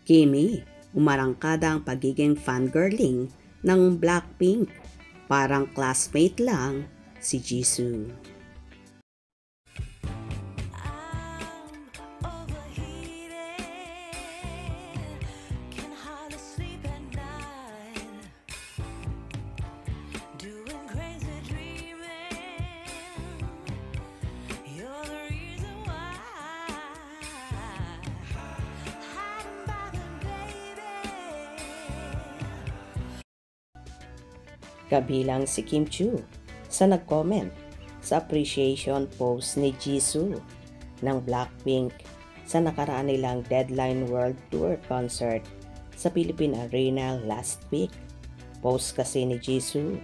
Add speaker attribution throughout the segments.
Speaker 1: Kimi, umarangkada ang pagiging fangirling ng Blackpink. Parang classmate lang si Jisoo. Kabilang si Kim Chu sa nag-comment sa appreciation post ni Jisoo ng Blackpink sa nakaraan nilang Deadline World Tour concert sa Philippine Arena last week. Post kasi ni Jisoo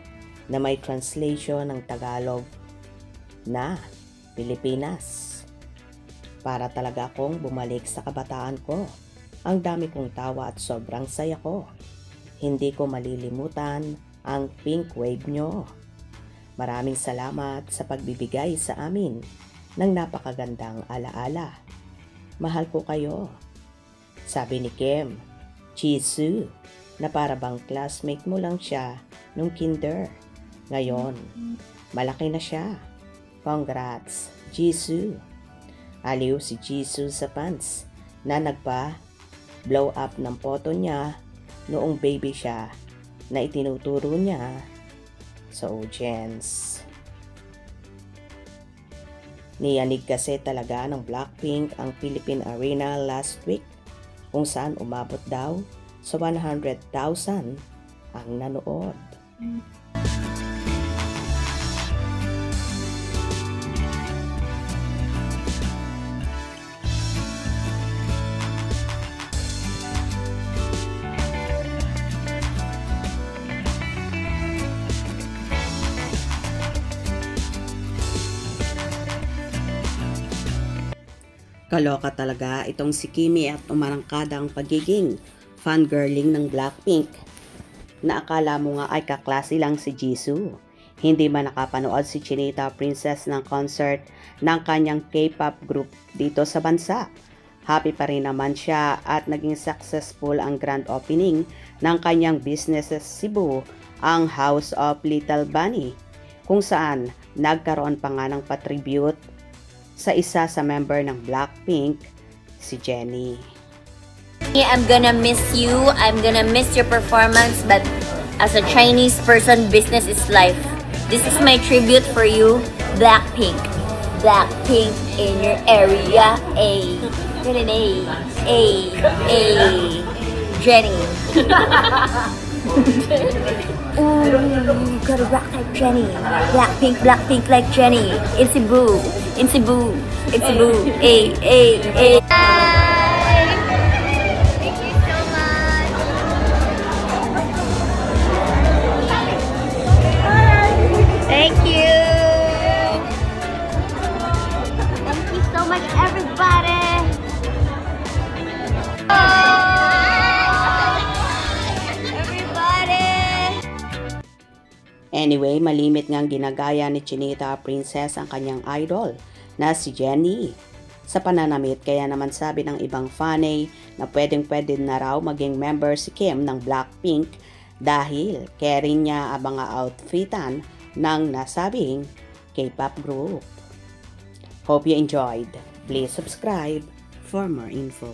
Speaker 1: na may translation ng Tagalog na Pilipinas. Para talaga akong bumalik sa kabataan ko. Ang dami kong tawa at sobrang saya ko. Hindi ko malilimutan ang pink wave nyo. Maraming salamat sa pagbibigay sa amin ng napakagandang alaala. Mahal ko kayo. Sabi ni Kim, Jisoo, na para bang classmate mo lang siya nung kinder. Ngayon, malaki na siya. Congrats, Jisoo. Aliw si Jisoo sa fans na nagpa-blow up ng photo niya noong baby siya na itinuturo niya sa audience. Niyanig kasi talaga ng Blackpink ang Philippine Arena last week kung saan umabot daw sa 100,000 ang nanood. Kaloka talaga itong si Kimi at umarangkada ang pagiging fangirling ng Blackpink. Na akala mo nga ay kaklase lang si Jisoo. Hindi man nakapanood si Chinita Princess ng concert ng kanyang K-pop group dito sa bansa. Happy pa rin naman siya at naging successful ang grand opening ng kanyang business sa Cebu, ang House of Little Bunny, kung saan nagkaroon pa nga ng patribute sa isa sa member ng Blackpink, si Jennie.
Speaker 2: I'm gonna miss you. I'm gonna miss your performance, but as a Chinese person, business is life. This is my tribute for you, Blackpink. Blackpink in your area. A. Jennie. Ooh, you gotta rock like Jennie. Blackpink like Jennie. In Cebu. Thank you so much. Thank you. Thank you so much, everybody.
Speaker 1: Anyway, malimit ngang ginagaya ni Chinita Princess ang kanyang idol na si Jennie sa pananamit, kaya naman sabi ng ibang fanay na pwedeng-pwede na raw maging member si Kim ng Blackpink dahil carry niya ang mga outfitan ng nasabing K-pop group. Hope you enjoyed. Please subscribe for more info.